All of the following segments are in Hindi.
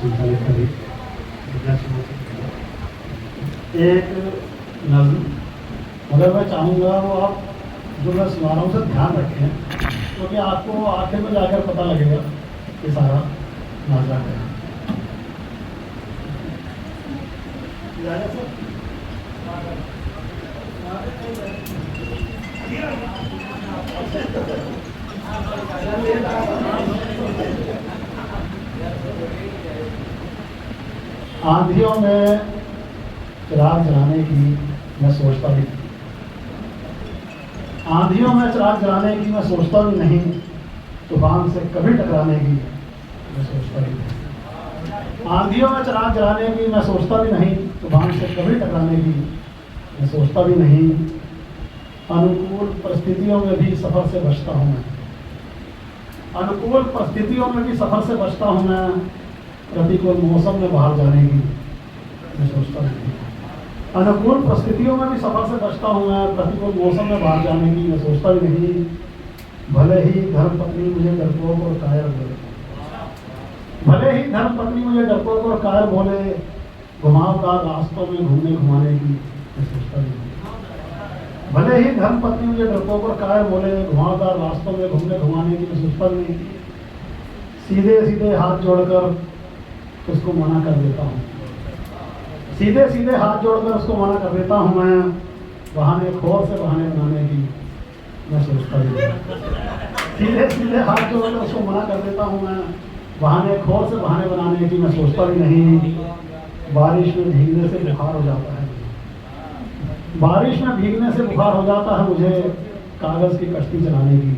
संचालित करी। एक नज़्म मगर मैं चाहूँगा वो आप जो मैं सुना रहा हूँ उसे ध्यान रखें, क्योंकि आपको आखिर में जाकर पता लगेगा कि सारा नाजरा है। आंधियों में चिराग जलाने की मैं सोचता भी नहीं, आंधियों में चिराग जलाने की मैं सोचता भी नहीं, तूफान से कभी टकराने की मैं सोचता भी नहीं। आंधियों में चिराग जलाने की मैं सोचता भी नहीं, तूफान से कभी टकराने की मैं सोचता भी नहीं। अनुकूल परिस्थितियों में भी सफ़र से बचता हूँ मैं, अनुकूल परिस्थितियों में भी सफ़र से बचता हूँ मैं, प्रतिकूल मौसम में बाहर जाने की मैं सोचता नहीं। अनुकूल परिस्थितियों में भी सफ़र से बचता हूँ मैं, प्रतिकूल मौसम में बाहर जाने की मैं सोचता भी नहीं। भले ही धर्मपत्नी मुझे डरपोक और कायर बोले, भले ही धर्मपत्नी मुझे डरपोक और कायर बोले, घुमावदार रास्तों में घूमने घुमाने की मैं सोचता भी नहीं। भले ही धर्मपत्नी मुझे डरपोक और कायर बोले, घुमावदार रास्तों में घूमने घुमाने की मैं सोचता भी नहीं। सीधे सीधे हाथ जोड़कर उसको मना कर देता हूँ, सीधे सीधे हाथ जोड़कर उसको मना कर देता हूँ मैं, बहाने खोर से बहाने बनाने की मैं सोचता भी नहीं। सीधे सीधे हाथ जोड़कर उसको मना कर देता हूँ मैं, बहाने खोर से बहाने बनाने की मैं सोचता भी नहीं। बारिश में भीगने से बुखार हो जाता है, बारिश में भीगने से बुखार हो जाता है मुझे, कागज़ की कश्ती चलाने की।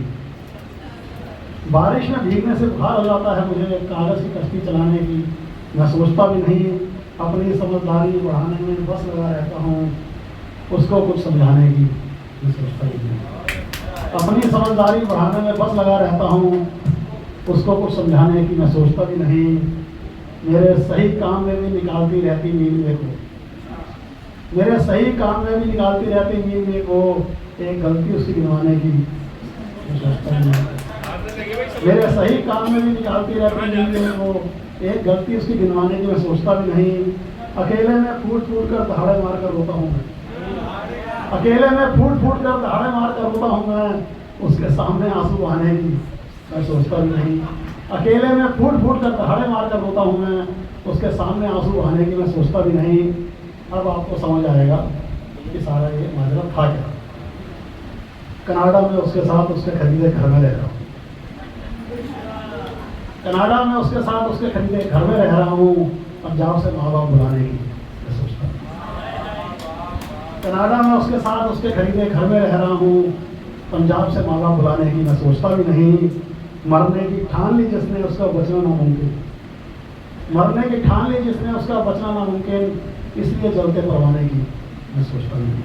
बारिश में भीगने से बुखार हो जाता है मुझे, कागज़ की कश्ती चलाने की मैं सोचता भी नहीं। अपनी समझदारी बढ़ाने में बस लगा रहता हूँ, उसको कुछ समझाने की मैं सोचता भी नहीं। अपनी समझदारी बढ़ाने में बस लगा रहता हूँ, उसको कुछ समझाने की मैं सोचता भी नहीं। मेरे सही काम में भी निकालती रहती नींद मेरे को, मेरे सही काम में भी निकालती रहती नींद मेरे को, एक गलती उसकी गिनवाने की मैं सोचता भी नहीं। मेरे सही काम में भी निकालती रहती नींद मेरे को, एक गलती उसकी गिनवाने की मैं सोचता भी नहीं। अकेले में फूट फूट कर दहाड़े मार कर रोता हूँ मैं, अकेले में फूट फूट कर दहाड़े मार कर रोता हूँ मैं, उसके सामने आंसू बहाने की मैं सोचता भी नहीं। अकेले में फूट फूट कर दहाड़े मार कर रोता हूँ मैं, उसके सामने आंसू बहाने की मैं सोचता भी नहीं। अब आपको समझ आएगा कि सारा ये माजरा था क्या। कनाडा में उसके साथ उसके खरीदे घर में रह रहा हूँ, कनाडा में उसके साथ उसके खरीदे घर में रह रहा हूँ, पंजाब से माँ बाप बुलाने की मैं सोचता हूँ। कनाडा में उसके साथ उसके खरीदे घर में रह रहा हूँ, पंजाब से माँ बाप बुलाने की मैं सोचता भी नहीं। मरने की ठान ली जिसने उसका बचना नामुमकिन, मरने की ठान ली जिसने उसका बचना नामुमकिन, इसलिए जलते परवाने की मैं सोचता नहीं।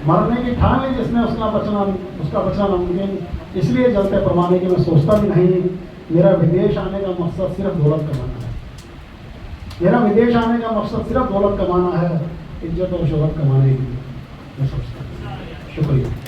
मरने की ठान ली जिसने उसका बचना नामुमकिन, इसलिए जलते परवाने की मैं सोचता भी नहीं। मेरा विदेश आने का मकसद सिर्फ दौलत कमाना है, मेरा विदेश आने का मकसद सिर्फ दौलत कमाना है, इज्जत और शोहरत कमाने की मैं सोचता हूँ। शुक्रिया।